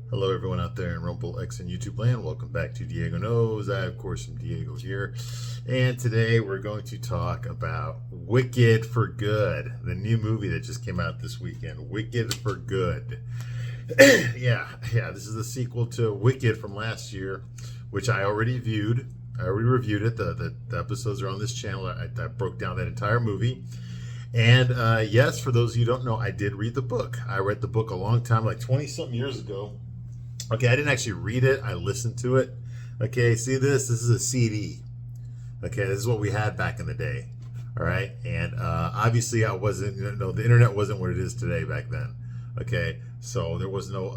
Hello, everyone out there in Rumble X and YouTube land. Welcome back to Diego Knows. I, of course, am Diego here. And today we're going to talk about Wicked for Good, the new movie that just came out this weekend. Wicked for Good. yeah, this is the sequel to Wicked from last year, which I already viewed. I already reviewed it. The episodes are on this channel. I broke down that entire movie. And yes, for those of you who don't know, I did read the book. I read the book a long time, like 20-something years ago. Okay, I didn't actually read it. I listened to it. Okay, see this? This is a CD. Okay, this is what we had back in the day. All right, and obviously I wasn't. The internet wasn't what it is today back then. Okay, so there was no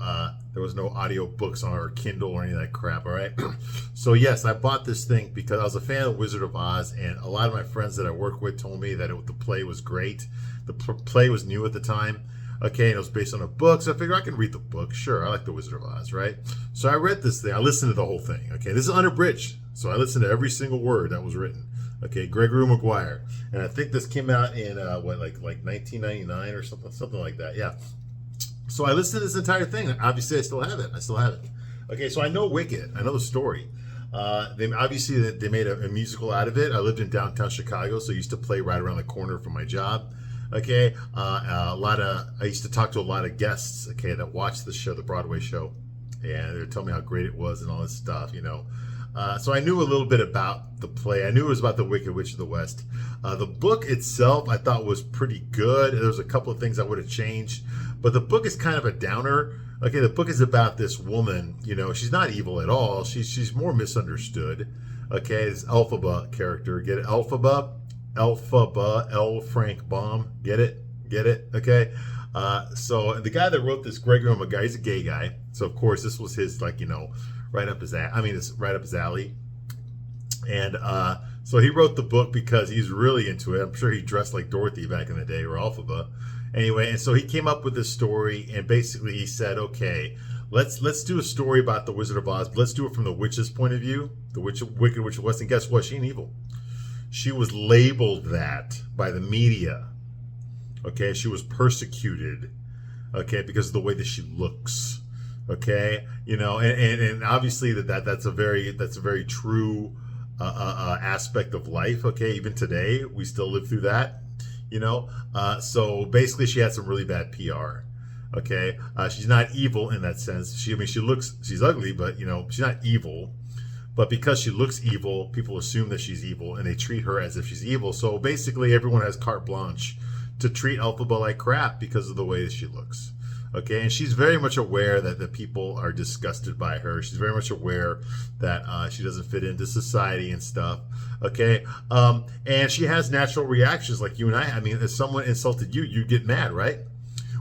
audio books on our Kindle or any of that crap. All right, so yes, I bought this thing because I was a fan of Wizard of Oz, and a lot of my friends that I work with told me that the play was great. The play was new at the time. Okay, and it was based on a book, so I figured I can read the book. Sure, I like The Wizard of Oz, right? So I read this thing. I listened to the whole thing. Okay, this is unabridged, so I listened to every single word that was written. Okay, Gregory Maguire, and I think this came out in like 1999 or something like that. Yeah. So I listened to this entire thing. Obviously, I still have it. Okay, so I know Wicked. I know the story. They made a musical out of it. I lived in downtown Chicago, so I used to play right around the corner from my job. Okay, I used to talk to a lot of guests, okay, that watched the show, the Broadway show, and they would tell me how great it was and all this stuff, So I knew a little bit about the play. I knew it was about the Wicked Witch of the West. The book itself, I thought, was pretty good. There was a couple of things I would have changed, but the book is kind of a downer. Okay, the book is about this woman. She's not evil at all. She's more misunderstood. Okay, this Elphaba character. Get it? Elphaba, L. Frank Baum. Get it? Okay. So the guy that wrote this, Gregory Maguire, he's a gay guy. So of course this was his right up his it's right up his alley. And so he wrote the book because he's really into it. I'm sure he dressed like Dorothy back in the day, or Elphaba. Anyway, and so he came up with this story, and basically he said, okay, let's do a story about the Wizard of Oz, but let's do it from the witch's point of view, the Wicked Witch of West. And guess what? She ain't evil. She was labeled that by the media. Okay, she was persecuted. Okay, because of the way that she looks. Okay, and obviously that's a very true aspect of life. Okay, even today we still live through that. So basically she had some really bad PR. Okay, she's not evil in that sense. She's ugly, but she's not evil. But because she looks evil, people assume that she's evil, and they treat her as if she's evil. So basically, everyone has carte blanche to treat Elphaba like crap because of the way that she looks. Okay, and she's very much aware that the people are disgusted by her. She's very much aware that she doesn't fit into society and stuff. Okay, and she has natural reactions like you and I. I mean, if someone insulted you, you get mad, right?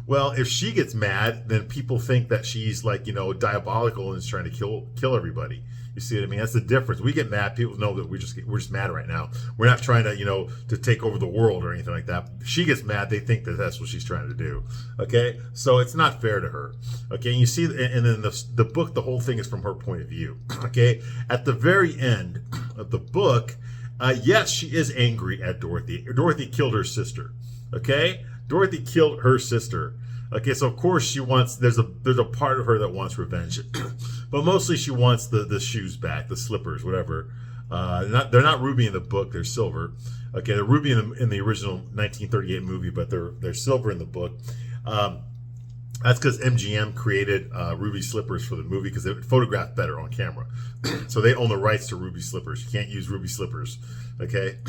Well, if she gets mad, then people think that she's diabolical and is trying to kill everybody. You see what I mean? That's the difference. We get mad. People know that we're just mad right now. We're not trying to take over the world or anything like that. If she gets mad, they think that that's what she's trying to do. Okay, so it's not fair to her. Okay, and you see, and then the book, the whole thing is from her point of view. Okay, at the very end of the book, yes, she is angry at Dorothy. Dorothy killed her sister. Okay, Dorothy killed her sister. Okay, so of course there's a part of her that wants revenge, but mostly she wants the shoes back, the slippers, whatever. They're not ruby in the book; they're silver. Okay, they're ruby in the original 1938 movie, but they're silver in the book. That's because MGM created ruby slippers for the movie because they would photograph better on camera. So they own the rights to ruby slippers. You can't use ruby slippers. Okay.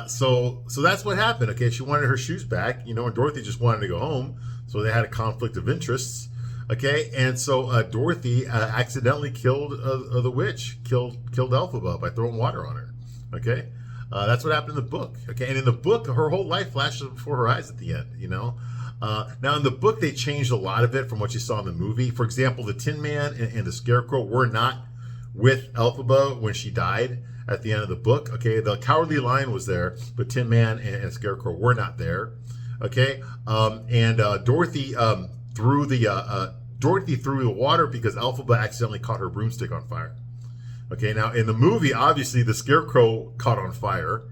So that's what happened. Okay, she wanted her shoes back, and Dorothy just wanted to go home. So they had a conflict of interests. Okay, and so Dorothy accidentally killed the witch, killed Elphaba by throwing water on her. Okay, that's what happened in the book. Okay, and in the book, her whole life flashes before her eyes at the end. Now in the book, they changed a lot of it from what you saw in the movie. For example, the Tin Man and the Scarecrow were not with Elphaba when she died at the end of the book. Okay, the Cowardly Lion was there, but Tin Man and Scarecrow were not there. Okay, and Dorothy threw the water because Elphaba accidentally caught her broomstick on fire. Okay, now in the movie, obviously the Scarecrow caught on fire.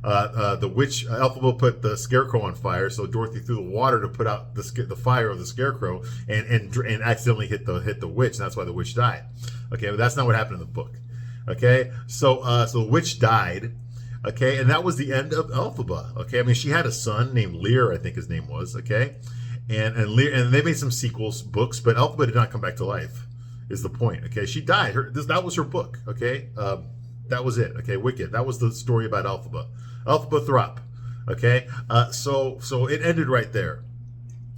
The witch Elphaba put the scarecrow on fire, so Dorothy threw the water to put out the fire of the scarecrow, and accidentally hit the witch, and that's why the witch died. Okay, but that's not what happened in the book. Okay, so the witch died. Okay, and that was the end of Elphaba. Okay, I mean, she had a son named Lear, I think his name was. Okay, and they made some sequels books, but Elphaba did not come back to life. Is the point? Okay, she died. That was her book. Okay, that was it. Okay, Wicked. That was the story about Elphaba. Elphaba Throp. Okay, so it ended right there.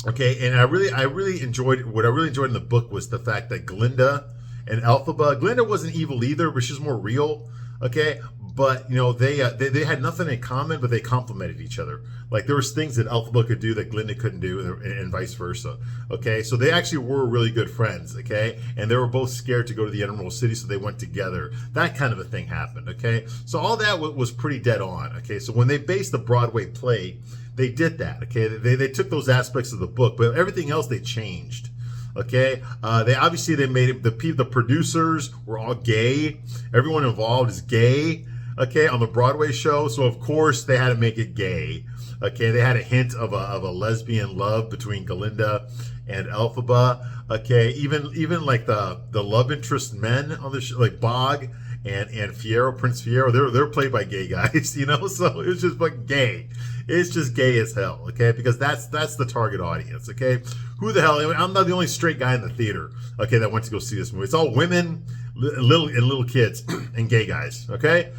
Okay, and I really enjoyed what I really enjoyed in the book was the fact that Glinda and Elphaba. Glinda wasn't evil either, but she's more real. Okay, but you know they had nothing in common, but they complemented each other. Like there was things that Elphaba could do that Glinda couldn't do, and vice versa. Okay, so they actually were really good friends. Okay, and they were both scared to go to the Emerald City, so they went together. That kind of a thing happened. Okay, so all that was pretty dead on. Okay, so when they based the Broadway play, they did that. Okay, they took those aspects of the book, but everything else they changed. Okay, they made it. The producers were all gay. Everyone involved is gay. Okay, on the Broadway show, so of course they had to make it gay. Okay, they had a hint of a lesbian love between Glinda and Elphaba. Okay, even like the love interest men on the show, like Bog and Fiyero, Prince Fiyero, they're played by gay guys. You know, so it's just like gay. It's just gay as hell, okay? Because that's the target audience, okay? Who the hell? I'm not the only straight guy in the theater, okay, that went to go see this movie. It's all women, little kids, and gay guys, okay?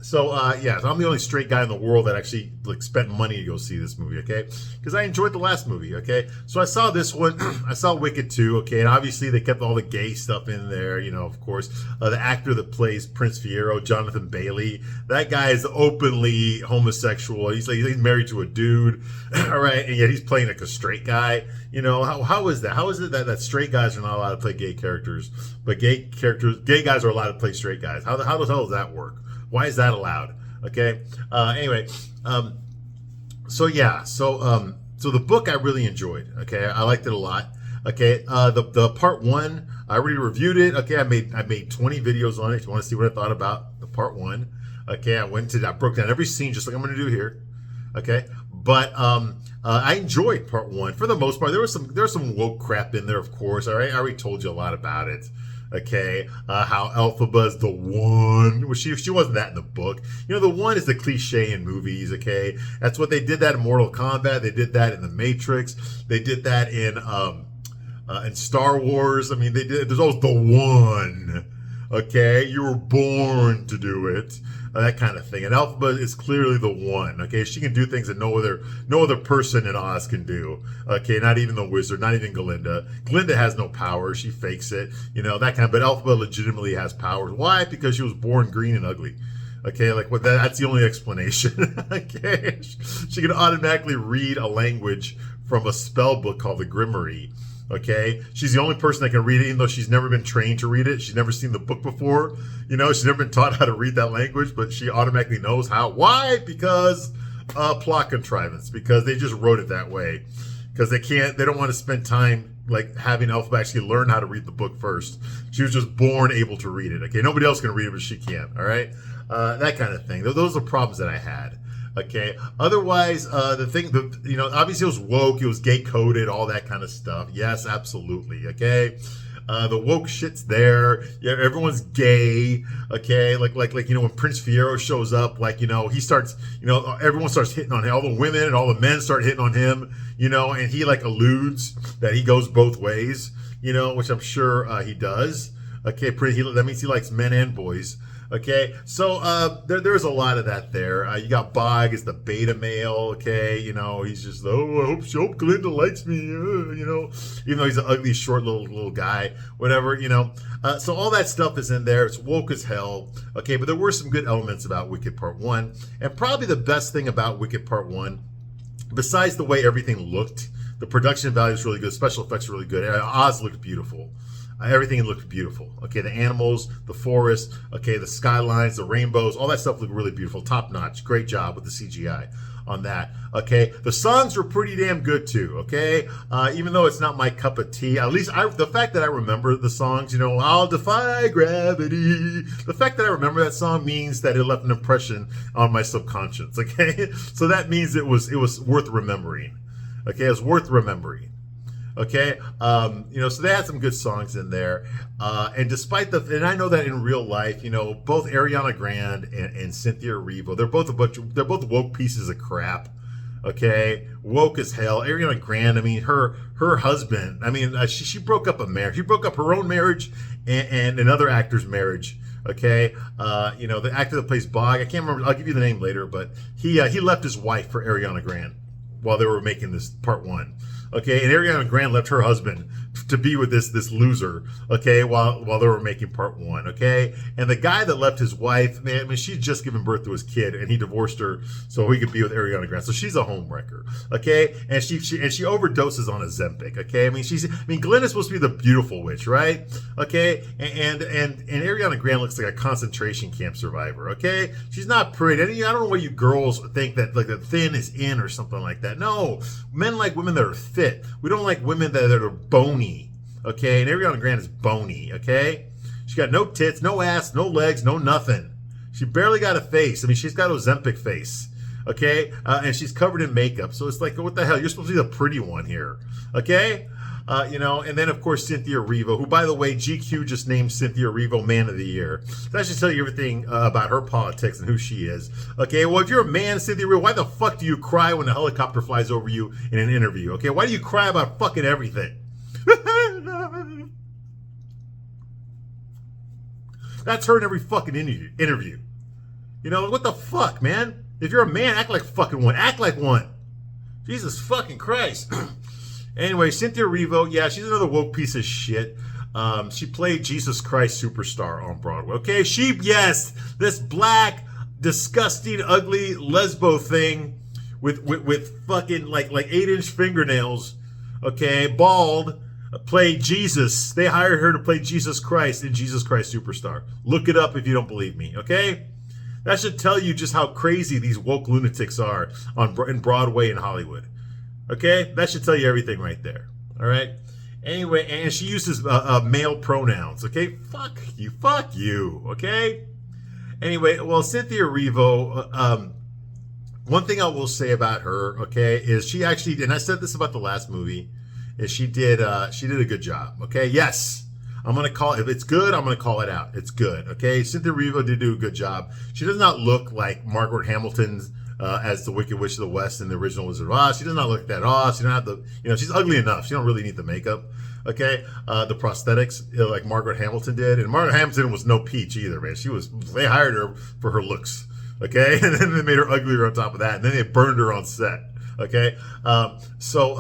So I'm the only straight guy in the world that actually like spent money to go see this movie, okay? Because I enjoyed the last movie, okay? So I saw this one, I saw Wicked 2, okay? And obviously they kept all the gay stuff in there, you know, of course. The actor that plays Prince Fiyero, Jonathan Bailey, that guy is openly homosexual. He's married to a dude, all right? And yet he's playing like a straight guy. You know, how is that? How is it that straight guys are not allowed to play gay characters, but gay guys are allowed to play straight guys? How the hell does that work? Why is that allowed? Okay. Anyway, so the book I really enjoyed. Okay, I liked it a lot. Okay, the part one I already reviewed it. Okay, I made 20 videos on it. If you want to see what I thought about the part one, okay, I broke down every scene just like I'm going to do here. Okay, but I enjoyed part one for the most part. There was some woke crap in there, of course. All right, I already told you a lot about it. Okay, how Elphaba's the one. Well, she wasn't that in the book. You know, the one is the cliche in movies. Okay, that's what they did that in Mortal Kombat. They did that in The Matrix. They did that in Star Wars. I mean, they did. There's always the one. Okay, you were born to do it. That kind of thing. And Elphaba is clearly the one. Okay, she can do things that no other person in Oz can do. Okay, not even the wizard, not even Glinda. Glinda has no power. She fakes it. You know, that kind of. But Elphaba legitimately has powers. Why? Because she was born green and ugly. Okay, like what? That's the only explanation. Okay, she can automatically read a language from a spell book called the Grimoire. Okay, she's the only person that can read it, even though she's never been trained to read it. She's never seen the book before. You know, she's never been taught how to read that language, but she automatically knows how. Why? Because plot contrivance. Because they just wrote it that way. Because they don't want to spend time like having Elphaba actually learn how to read the book first. She was just born able to read it. Okay, nobody else can read it, but she can. All right, that kind of thing. Those are problems that I had. Okay. Otherwise, obviously it was woke, it was gay coded, all that kind of stuff. Yes, absolutely. Okay. The woke shit's there. Yeah, everyone's gay. Okay. Like, when Prince Fiyero shows up, he starts, everyone starts hitting on him. All the women and all the men start hitting on him, and he alludes that he goes both ways, which I'm sure he does. Okay. That means he likes men and boys. Okay, so there's a lot of that there. You got Bog as the beta male. Okay, he's just I hope Glinda likes me. Even though he's an ugly, short little guy, whatever. So all that stuff is in there. It's woke as hell. Okay, but there were some good elements about Wicked Part 1, and probably the best thing about Wicked Part 1, besides the way everything looked, the production value is really good. Special effects are really good. Oz looked beautiful. Everything looked beautiful. Okay, the animals, the forest, okay, the skylines, the rainbows, all that stuff looked really beautiful. Top notch. Great job with the CGI. on that. Okay, the songs were pretty damn good too. Okay, even though it's not my cup of tea, at least the fact that I remember the songs, you know, I'll defy gravity. The fact that I remember that song means that it left an impression on my subconscious. Okay, so that means it was worth remembering. Okay, it was worth remembering. Okay, you know, so they had some good songs in there, and despite and I know that in real life, you know, both Ariana Grande and Cynthia Erivo, they're both woke pieces of crap. Okay, woke as hell. Ariana Grande, I mean, her husband, I mean, she broke up a marriage. She broke up her own marriage and another actor's marriage. Okay, you know, the actor that plays Bog, I can't remember. I'll give you the name later, but he left his wife for Ariana Grande while they were making this part one. Okay, and Ariana Grande left her husband to be with this loser, okay, while they were making part one, okay? And the guy that left his wife, man, I mean, she'd just given birth to his kid, and he divorced her so he could be with Ariana Grande. So she's a homewrecker, okay? And she overdoses on Ozempic, okay? I mean, Glenn is supposed to be the beautiful witch, right? Okay, and Ariana Grande looks like a concentration camp survivor, okay? She's not pretty. I don't know why you girls think that like the thin is in or something like that. No, men like women that are fit. We don't like women that are bony, okay? And Ariana Grande is bony, okay? She got no tits, no ass, no legs, no nothing. She barely got a face. I mean, she's got Ozempic face, okay? And she's covered in makeup. So it's like, what the hell? You're supposed to be the pretty one here, okay? You know, and then, of course, Cynthia Erivo, who, by the way, GQ just named Cynthia Erivo Man of the Year. That should tell you everything about her politics and who she is. Okay, well, if you're a man, Cynthia Erivo, why the fuck do you cry when a helicopter flies over you in an interview? Okay, why do you cry about fucking everything? That's her in every fucking interview. You know, what the fuck, man? If you're a man, act like fucking one. Act like one. Jesus fucking Christ. Anyway, Cynthia Erivo, yeah, she's another woke piece of shit. She played Jesus Christ Superstar on Broadway. Okay, yes, this black, disgusting, ugly lesbo thing with fucking like 8-inch fingernails. Okay, bald, played Jesus. They hired her to play Jesus Christ in Jesus Christ Superstar. Look it up if you don't believe me. Okay, that should tell you just how crazy these woke lunatics are in Broadway and Hollywood. Okay, that should tell you everything right there. All right. Anyway, and she uses male pronouns. Okay, fuck you. Okay. Anyway, well, Cynthia Erivo. One thing I will say about her, okay, is she actually, and I said this about the last movie, is she did a good job. Okay, yes. I'm gonna call it. If it's good, I'm gonna call it out. It's good. Okay, Cynthia Erivo did do a good job. She does not look like Margaret Hamilton's. As the Wicked Witch of the West in the original Wizard of Oz. She does not look that odd. She don't have the, you know, she's ugly enough. She don't really need the makeup. Okay, the prosthetics like Margaret Hamilton did, and Margaret Hamilton was no peach either, man. They hired her for her looks. Okay, and then they made her uglier on top of that, and then they burned her on set. Okay, so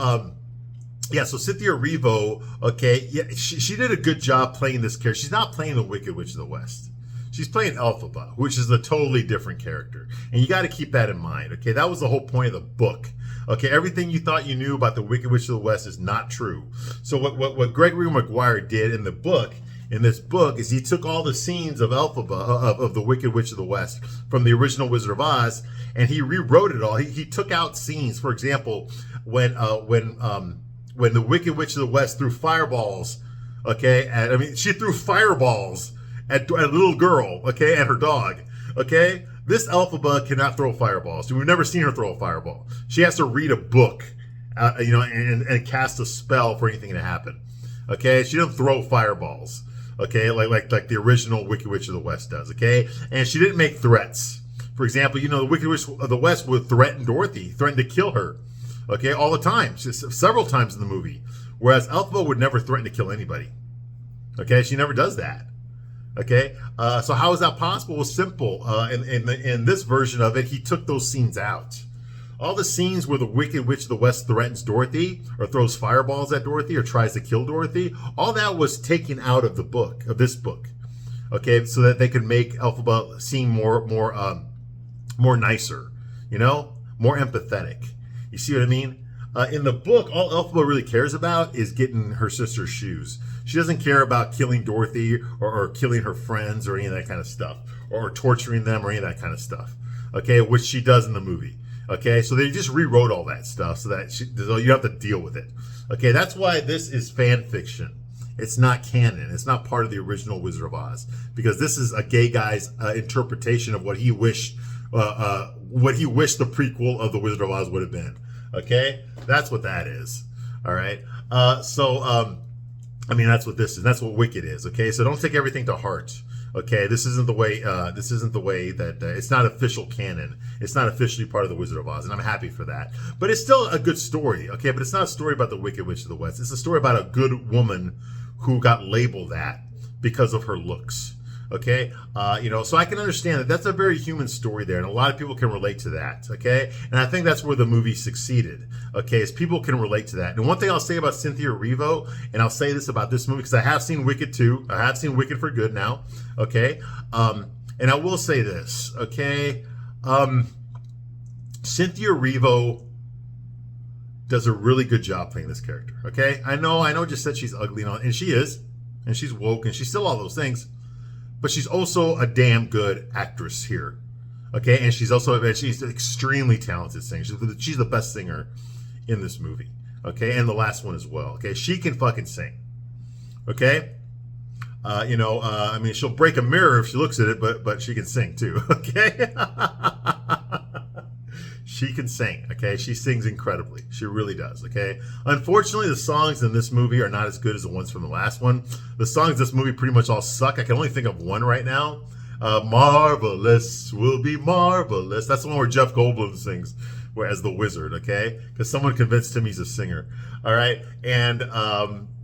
Cynthia Erivo, okay, yeah, she did a good job playing this character. She's not playing the Wicked Witch of the West. She's playing Elphaba, which is a totally different character. And you got to keep that in mind, okay? That was the whole point of the book. Okay, everything you thought you knew about the Wicked Witch of the West is not true. So what Gregory Maguire did in this book, is he took all the scenes of Elphaba, of the Wicked Witch of the West, from the original Wizard of Oz, and he rewrote it all. He took out scenes, for example, when the Wicked Witch of the West threw fireballs, okay? She threw fireballs at a little girl, okay, and her dog, okay? This Elphaba cannot throw fireballs. We've never seen her throw a fireball. She has to read a book, and cast a spell for anything to happen, okay? She doesn't throw fireballs, okay, like the original Wicked Witch of the West does, okay? And she didn't make threats. For example, the Wicked Witch of the West would threaten Dorothy, threaten to kill her, okay, all the time, several times in the movie, whereas Elphaba would never threaten to kill anybody, okay? She never does that. Okay, so how is that possible? Well, simple. In this version of it, he took those scenes out. All the scenes where the Wicked Witch of the West threatens Dorothy, or throws fireballs at Dorothy, or tries to kill Dorothy, all that was taken out of this book. Okay, so that they could make Elphaba seem more nicer, more empathetic. You see what I mean? In the book, all Elphaba really cares about is getting her sister's shoes. She doesn't care about killing Dorothy or killing her friends or any of that kind of stuff, or torturing them or any of that kind of stuff, okay, which she does in the movie. Okay, so they just rewrote all that stuff so that so you have to deal with it. Okay, that's why this is fan fiction. It's not canon. It's not part of the original Wizard of Oz, because this is a gay guy's interpretation of what he wished the prequel of the Wizard of Oz would have been. Okay, that's what that is. All right. I mean, that's what this is. That's what Wicked is. Okay, so don't take everything to heart. Okay, this isn't the way. This isn't the way that it's not official canon. It's not officially part of the Wizard of Oz, and I'm happy for that. But it's still a good story. Okay, but it's not a story about the Wicked Witch of the West. It's a story about a good woman who got labeled that because of her looks. Okay, so I can understand that. That's a very human story there, and a lot of people can relate to that. Okay, and I think that's where the movie succeeded. Okay, is people can relate to that. And one thing I'll say about Cynthia Erivo, and I'll say this about this movie because I have seen Wicked too. I have seen Wicked for Good now. Okay, and I will say this. Okay, Cynthia Erivo does a really good job playing this character. Okay, I know. Just said she's ugly and all, and she is, and she's woke, and she's still all those things. But she's also a damn good actress here, okay? And she's an extremely talented singer. She's the best singer in this movie, okay? And the last one as well, okay? She can fucking sing, okay? I mean, she'll break a mirror if she looks at it, but she can sing too, okay? She can sing, okay? She sings incredibly. She really does, okay? Unfortunately, the songs in this movie are not as good as the ones from the last one. The songs in this movie pretty much all suck. I can only think of one right now. Marvelous will be marvelous. That's the one where Jeff Goldblum sings as the wizard, okay? Because someone convinced him he's a singer, all right? And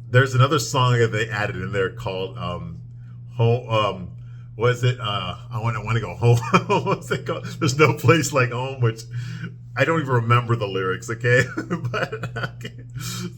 there's another song that they added in there called what is it? I want to go home. What's it called? There's no place like home, which I don't even remember the lyrics, okay? But okay.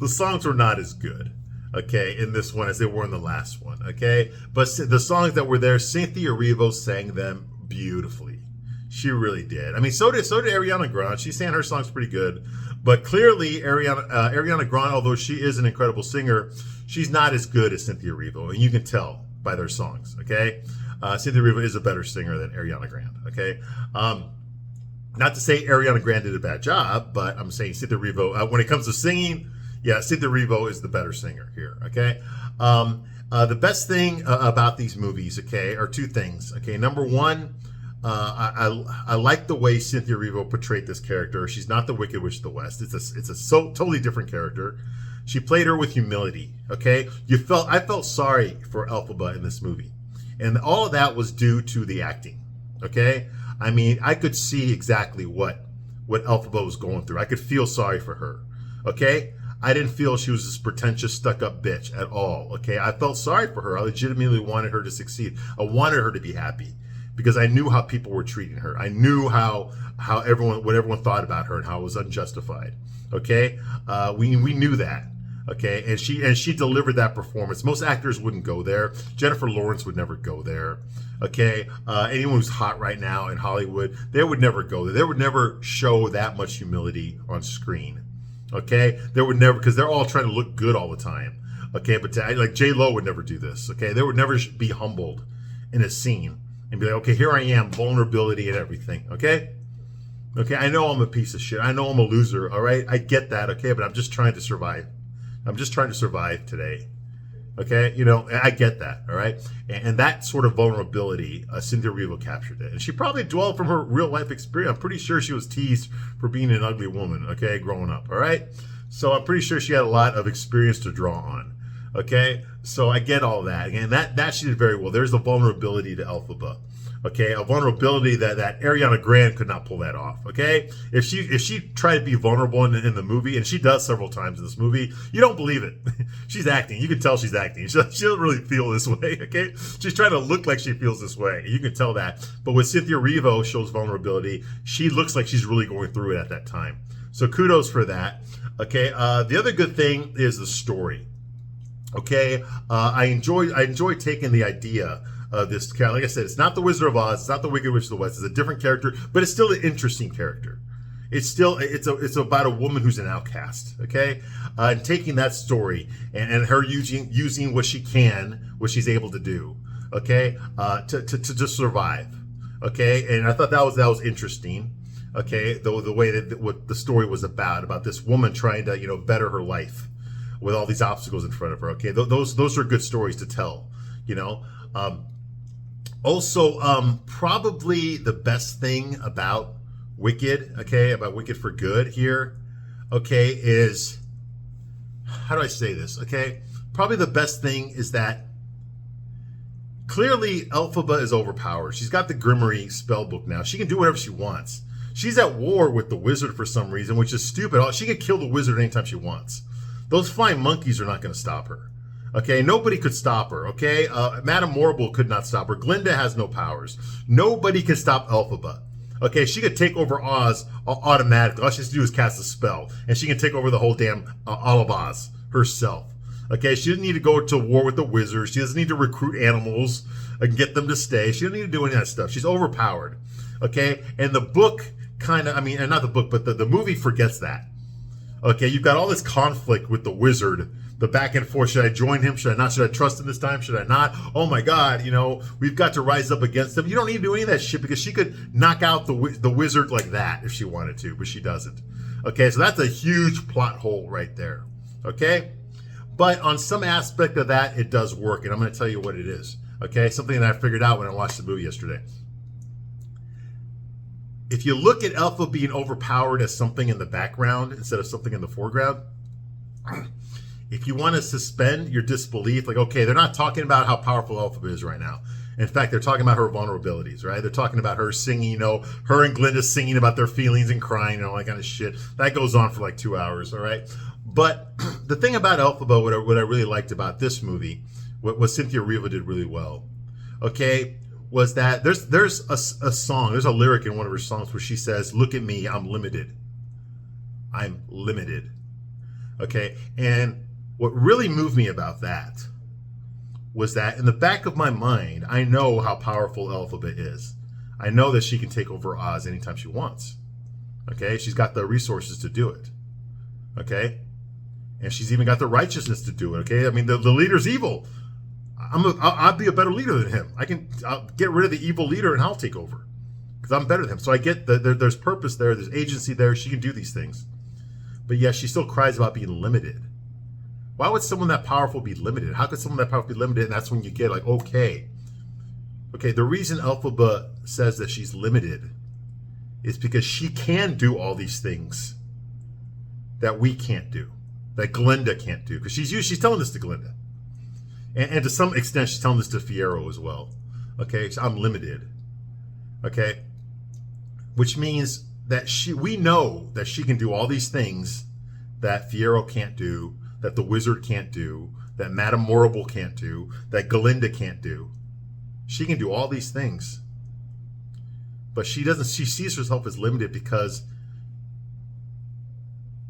The songs were not as good, okay, in this one as they were in the last one, okay? But the songs that were there, Cynthia Erivo sang them beautifully. She really did. I mean, so did Ariana Grande. She sang her songs pretty good. But clearly, Ariana Grande, although she is an incredible singer, she's not as good as Cynthia Erivo, and you can tell by their songs, okay? Cynthia Erivo is a better singer than Ariana Grande, okay? Not to say Ariana Grande did a bad job, but I'm saying Cynthia Erivo, when it comes to singing, yeah, Cynthia Erivo is the better singer here, okay? The best thing about these movies, okay, are two things, okay? Number one, I like the way Cynthia Erivo portrayed this character. She's not the Wicked Witch of the West. It's a totally different character. She played her with humility, okay? I felt sorry for Elphaba in this movie. And all of that was due to the acting, okay? I mean, I could see exactly what Elphaba was going through. I could feel sorry for her, okay? I didn't feel she was this pretentious, stuck-up bitch at all, okay? I felt sorry for her. I legitimately wanted her to succeed. I wanted her to be happy because I knew how people were treating her. I knew what everyone thought about her and how it was unjustified, okay? We knew that. Okay, and she delivered that performance. Most actors wouldn't go there. Jennifer Lawrence would never go there. Okay, anyone who's hot right now in Hollywood, they would never go there. They would never show that much humility on screen. Okay, they would never, because they're all trying to look good all the time. Okay, but like J-Lo would never do this. Okay, they would never be humbled in a scene and be like, okay, here I am, vulnerability and everything. Okay. Okay, I know I'm a piece of shit. I know I'm a loser. All right, I get that. Okay, but I'm just trying to survive. I'm just trying to survive today. Okay, I get that, all right? And that sort of vulnerability, Cynthia Erivo captured it. And she probably dwelled from her real life experience. I'm pretty sure she was teased for being an ugly woman, okay, growing up, all right? So I'm pretty sure she had a lot of experience to draw on, okay? So I get all that. Again, that she did very well. There's the vulnerability to Elphaba. Okay, a vulnerability that Ariana Grande could not pull that off. Okay, if she tried to be vulnerable in the movie, and she does several times in this movie, you don't believe it. She's acting. You can tell she's acting. She doesn't really feel this way. Okay, she's trying to look like she feels this way. You can tell that. But when Cynthia Erivo shows vulnerability, she looks like she's really going through it at that time. So kudos for that. Okay, the other good thing is the story. Okay, I enjoy taking the idea. This character, like I said, it's not the Wizard of Oz, it's not the Wicked Witch of the West. It's a different character, but it's still an interesting character. It's about a woman who's an outcast, okay, and taking that story and her using what she's able to do, okay, to survive, okay. And I thought that was interesting, Okay, the way that what the story was about this woman trying to better her life with all these obstacles in front of her. Okay, those are good stories to tell. You know. Also, probably the best thing about Wicked, okay, about Wicked for Good here, okay, is, how do I say this? Okay, probably the best thing is that clearly Elphaba is overpowered. She's got the Grimoire spell book now. She can do whatever she wants. She's at war with the wizard for some reason, which is stupid. She can kill the wizard anytime she wants. Those flying monkeys are not going to stop her. Okay, nobody could stop her. Okay, Madame Morrible could not stop her. Glinda has no powers. Nobody can stop Elphaba. Okay, she could take over Oz automatically. All she has to do is cast a spell, and she can take over the whole damn all of Oz herself. Okay, she doesn't need to go to war with the wizards. She doesn't need to recruit animals and get them to stay. She doesn't need to do any of that stuff. She's overpowered. Okay, and the book kind of, and not the book, but the movie forgets that. Okay, you've got all this conflict with the wizard, the back and forth. Should I join him? Should I not? Should I trust him this time? Should I not? Oh my God, we've got to rise up against him. You don't need to do any of that shit because she could knock out the wizard like that if she wanted to, but she doesn't. Okay, so that's a huge plot hole right there. Okay, but on some aspect of that, it does work, and I'm going to tell you what it is. Okay, something that I figured out when I watched the movie yesterday. If you look at Elpha being overpowered as something in the background instead of something in the foreground, if you want to suspend your disbelief, like, okay, they're not talking about how powerful Elphaba is right now. In fact, they're talking about her vulnerabilities, right? They're talking about her singing, her and Glinda singing about their feelings and crying and all that kind of shit. That goes on for like 2 hours, all right? But the thing about Elphaba, what I really liked about this movie, what Cynthia Erivo did really well, okay, was that there's a song, there's a lyric in one of her songs where she says, "Look at me, I'm limited. I'm limited." Okay, and what really moved me about that was that in the back of my mind, I know how powerful Elphaba is. I know that she can take over Oz anytime she wants. Okay, she's got the resources to do it. Okay, and she's even got the righteousness to do it. Okay, the leader's evil. I'll be a better leader than him. I'll get rid of the evil leader and I'll take over because I'm better than him. So I get that there's purpose there. There's agency there. She can do these things. But yeah, she still cries about being limited. Why would someone that powerful be limited? How could someone that powerful be limited? And that's when you get like, okay, the reason Elphaba says that she's limited is because she can do all these things that we can't do, that Glinda can't do. Because she's telling this to Glinda. And to some extent, she's telling this to Fiyero as well. Okay, so I'm limited. Okay, which means that we know that she can do all these things that Fiyero can't do, that the wizard can't do, that Madame Morrible can't do, that Glinda can't do. She can do all these things, but she doesn't. She sees herself as limited because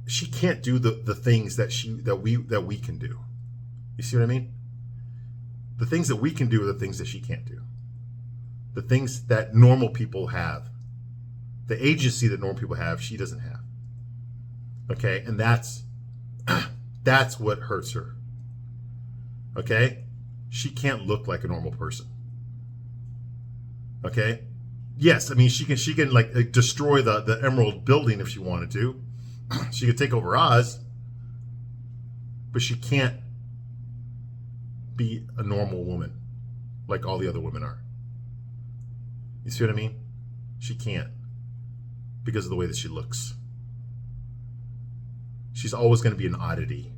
she can't do the things that we can do. You see what I mean? The things that we can do are the things that she can't do. The things that normal people have. The agency that normal people have, she doesn't have. Okay? And that's what hurts her. Okay? She can't look like a normal person. Okay? Yes, she can like destroy the Emerald Building if she wanted to. She could take over Oz. But she can't be a normal woman like all the other women are. You see what I mean? She can't because of the way that she looks. She's always going to be an oddity.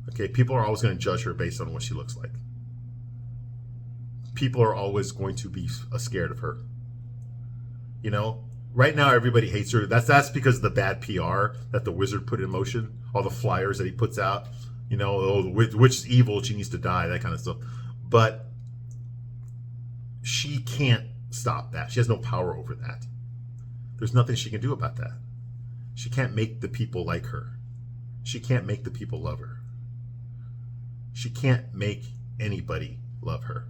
Okay, people are always going to judge her based on what she looks like. People are always going to be scared of her. Right now everybody hates her. That's because of the bad PR that the wizard put in motion, all the flyers that he puts out. The witch is evil, she needs to die, that kind of stuff. But she can't stop that. She has no power over that. There's nothing she can do about that. She can't make the people like her. She can't make the people love her. She can't make anybody love her.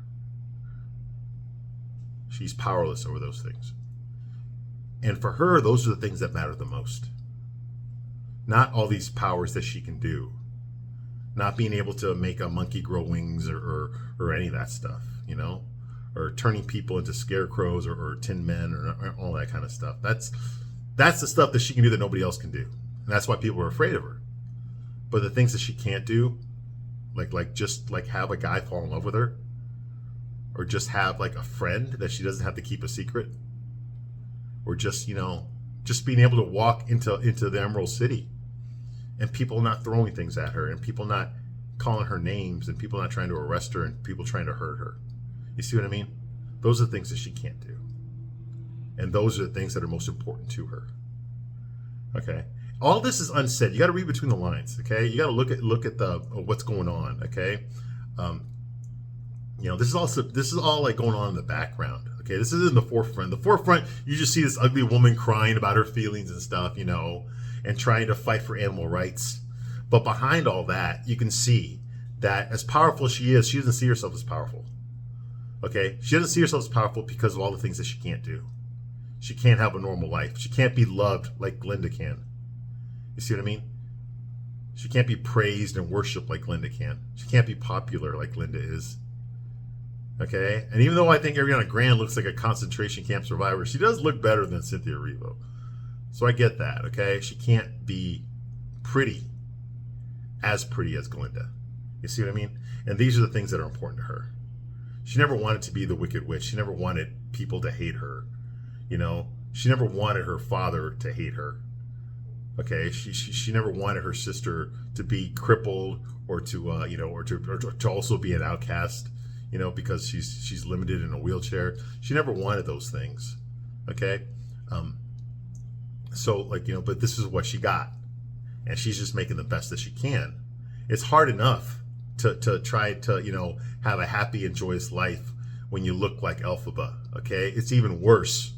She's powerless over those things. And for her, those are the things that matter the most. Not all these powers that she can do. Not being able to make a monkey grow wings or any of that stuff, or turning people into scarecrows or tin men or all that kind of stuff. That's the stuff that she can do that nobody else can do, and that's why people are afraid of her. But the things that she can't do, like just like have a guy fall in love with her, or just have like a friend that she doesn't have to keep a secret, or just just being able to walk into the Emerald City, and people not throwing things at her, and people not calling her names, and people not trying to arrest her, and people trying to hurt her. You see what I mean? Those are the things that she can't do. And those are the things that are most important to her. Okay? All this is unsaid. You got to read between the lines, okay? You got to look at the what's going on, okay? This is all like going on in the background, okay? This is in the forefront. The forefront, you just see this ugly woman crying about her feelings and stuff, and trying to fight for animal rights. But behind all that, you can see that as powerful as she is, she doesn't see herself as powerful. Okay? She doesn't see herself as powerful because of all the things that she can't do. She can't have a normal life. She can't be loved like Glinda can. You see what I mean? She can't be praised and worshipped like Glinda can. She can't be popular like Glinda is. Okay? And even though I think Ariana Grande looks like a concentration camp survivor, she does look better than Cynthia Erivo. So I get that, okay? She can't be as pretty as Glinda. You see what I mean? And these are the things that are important to her. She never wanted to be the Wicked Witch. She never wanted people to hate her. She never wanted her father to hate her. Okay, she never wanted her sister to be crippled or to or to also be an outcast. Because she's limited in a wheelchair. She never wanted those things. Okay, but this is what she got, and she's just making the best that she can. It's hard enough to try to have a happy and joyous life when you look like Elphaba. Okay, it's even worse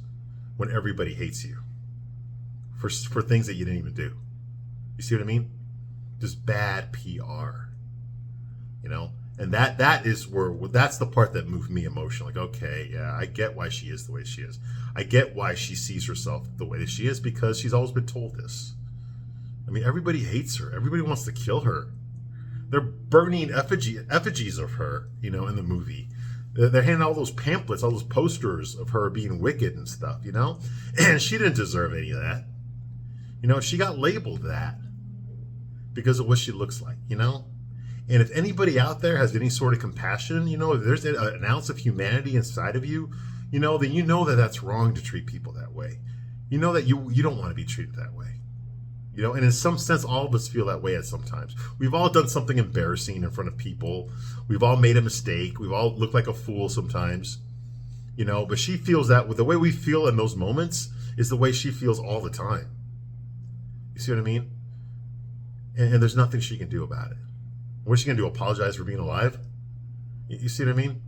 when everybody hates you for things that you didn't even do. You see what I mean? Just bad PR. And that's the part that moved me emotionally. Like, okay, yeah, I get why she is the way she is. I get why she sees herself the way that she is, because she's always been told this. I mean, everybody hates her. Everybody wants to kill her. They're burning effigies of her, in the movie. They're handing all those pamphlets, all those posters of her being wicked and stuff, And she didn't deserve any of that. She got labeled that because of what she looks like, And if anybody out there has any sort of compassion, if there's an ounce of humanity inside of you, then you know that that's wrong to treat people that way. You know that you don't want to be treated that way. And in some sense, all of us feel that way at some times. We've all done something embarrassing in front of people. We've all made a mistake. We've all looked like a fool sometimes. But she feels that with the way we feel in those moments is the way she feels all the time. You see what I mean? And there's nothing she can do about it. What's she going to do? Apologize for being alive? You see what I mean?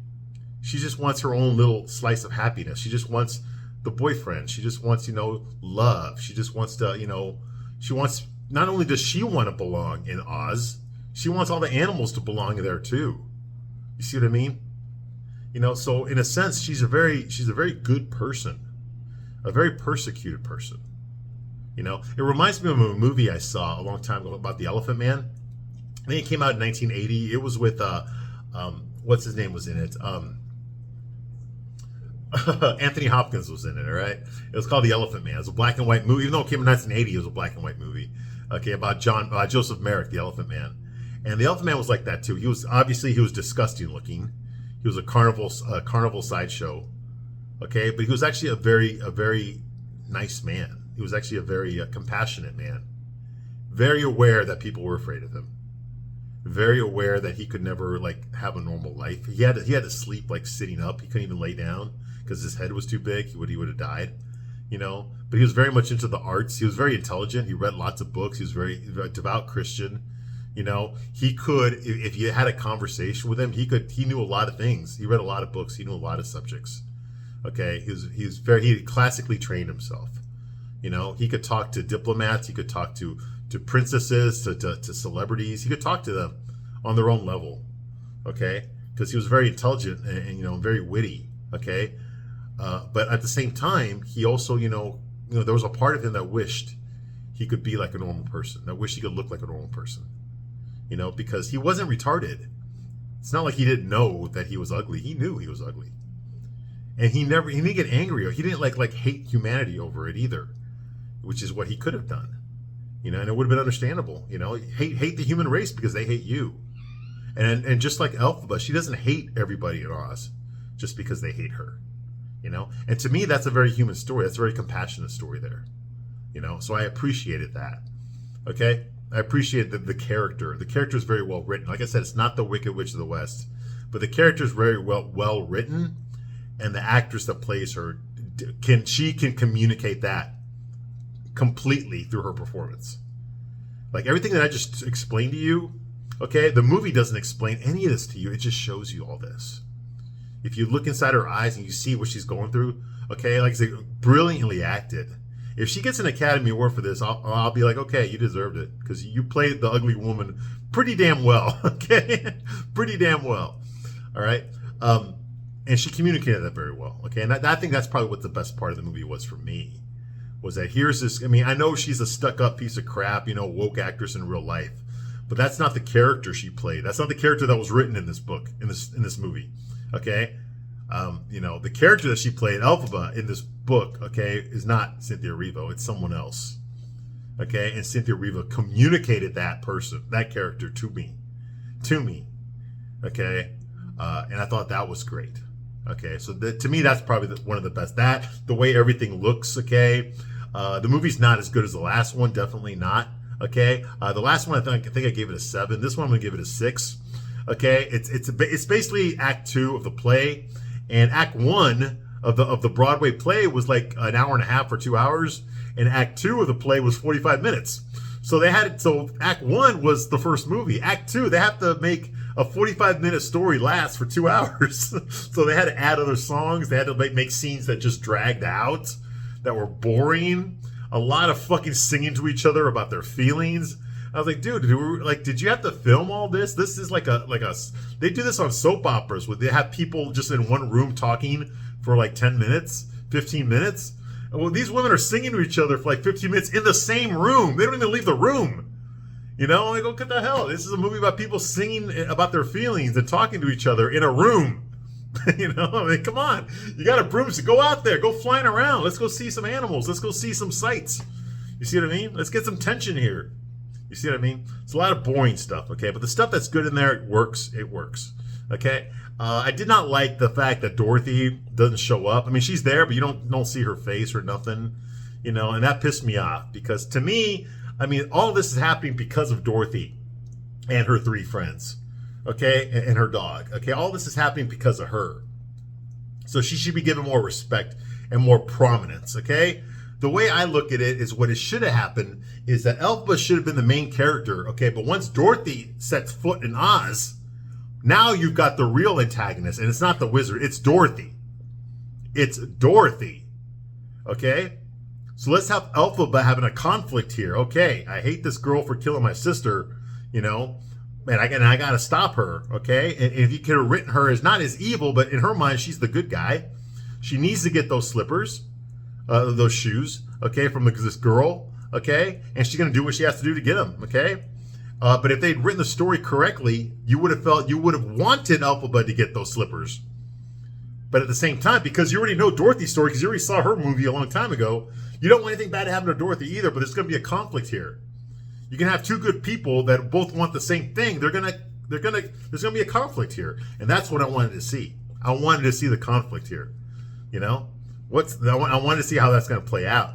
She just wants her own little slice of happiness. She just wants the boyfriend. She just wants, love. She just wants to, she wants, not only does she want to belong in Oz, she wants all the animals to belong there too. You see what I mean? So in a sense, she's a very good person, a very persecuted person. It reminds me of a movie I saw a long time ago about the Elephant Man. I think it came out in 1980. It was with what's his name was in it? Anthony Hopkins was in it. All right, it was called The Elephant Man. It was a black and white movie. Even though it came in 1980, it was a black and white movie. Okay, about Joseph Merrick, the Elephant Man, and the Elephant Man was like that too. He was disgusting looking. He was a carnival sideshow. Okay, but he was actually a very nice man. He was actually a very compassionate man. Very aware that people were afraid of him. Very aware that he could never have a normal life. He had to sleep sitting up. He couldn't even lay down because his head was too big. He would have died, But he was very much into the arts. He was very intelligent. He read lots of books. He was very devout Christian. He could, if you had a conversation with him, he knew a lot of things. He read a lot of books. He knew a lot of subjects. Okay, he classically trained himself. He could talk to diplomats. He could talk to princesses, to celebrities. He could talk to them on their own level, okay? Because he was very intelligent and very witty, okay? But at the same time, he also, there was a part of him that wished he could be like a normal person, that wished he could look like a normal person, because he wasn't retarded. It's not like he didn't know that he was ugly. He knew he was ugly, And he didn't get angry, or he didn't like hate humanity over it either, which is what he could have done, and it would have been understandable. Hate the human race because they hate you, and just like Elphaba, she doesn't hate everybody in Oz just because they hate her, And to me, that's a very human story. That's a very compassionate story there, So I appreciated that. Okay, I appreciate the character. The character is very well written. Like I said, it's not the Wicked Witch of the West, but the character is very well written. And the actress that plays her can communicate that completely through her performance. Like everything that I just explained to you, okay, the movie doesn't explain any of this to you. It just shows you all this. If you look inside her eyes and you see what she's going through, okay, like I say, brilliantly acted. If she gets an Academy Award for this, I'll be like, okay, you deserved it because you played the ugly woman pretty damn well, okay, pretty damn well. All right. And she communicated that very well, okay? And I think that's probably what the best part of the movie was for me, was that here's this, I know she's a stuck-up piece of crap, woke actress in real life, but that's not the character she played. That's not the character that was written in this book, in this movie, okay? The character that she played, Elphaba, in this book, okay, is not Cynthia Erivo. It's someone else, okay? And Cynthia Erivo communicated that character to me, okay? And I thought that was great. Okay, so to me, that's probably one of the best. The way everything looks, okay? The movie's not as good as the last one, definitely not, okay? The last one, I think I gave it a 7. This one, I'm going to give it a 6, okay? It's basically Act 2 of the play, and Act 1 of the Broadway play was like an hour and a half or 2 hours, and Act 2 of the play was 45 minutes. So Act 1 was the first movie. Act 2, they have to make a 45-minute story last for 2 hours. So they had to add other songs. They had to make scenes that just dragged out, that were boring. A lot of fucking singing to each other about their feelings. I was like, dude, did you have to film all this? This is like they do this on soap operas where they have people just in one room talking for like 10 minutes, 15 minutes. Well, these women are singing to each other for like 15 minutes in the same room. They don't even leave the room. Like, what the hell? This is a movie about people singing about their feelings and talking to each other in a room. Come on. You got a broomstick. Go out there. Go flying around. Let's go see some animals. Let's go see some sights. You see what I mean? Let's get some tension here. You see what I mean? It's a lot of boring stuff, okay? But the stuff that's good in there, it works. It works, okay? I did not like the fact that Dorothy doesn't show up. She's there, but you don't see her face or nothing, and that pissed me off because to me, all of this is happening because of Dorothy and her 3 friends, okay, and her dog, okay? All this is happening because of her. So she should be given more respect and more prominence, okay? The way I look at it is what it should have happened is that Elphaba should have been the main character, okay? But once Dorothy sets foot in Oz, now you've got the real antagonist, and it's not the wizard, it's Dorothy. It's Dorothy, okay? So let's have Elphaba having a conflict here. Okay, I hate this girl for killing my sister, and I got to stop her, okay? And if you could have written her as not as evil, but in her mind, she's the good guy. She needs to get those slippers, those shoes, okay, from this girl, okay? And she's going to do what she has to do to get them, okay? But if they'd written the story correctly, you would have wanted Elphaba to get those slippers. But at the same time, because you already know Dorothy's story, because you already saw her movie a long time ago, you don't want anything bad to happen to Dorothy either, but there's going to be a conflict here. You can have 2 good people that both want the same thing. There's going to be a conflict here. And that's what I wanted to see. I wanted to see the conflict here. I wanted to see how that's going to play out.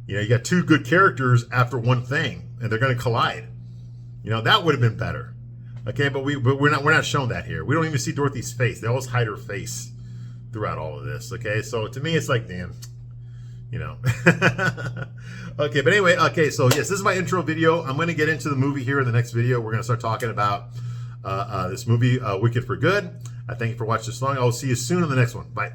You got 2 good characters after one thing, and they're going to collide. That would have been better. Okay, but we're not shown that here. We don't even see Dorothy's face. They always hide her face throughout all of this. Okay, so to me, it's like, damn, Okay, but anyway, okay, so yes, this is my intro video. I'm going to get into the movie here in the next video. We're going to start talking about this movie, Wicked for Good. I thank you for watching this long. I will see you soon in the next one. Bye.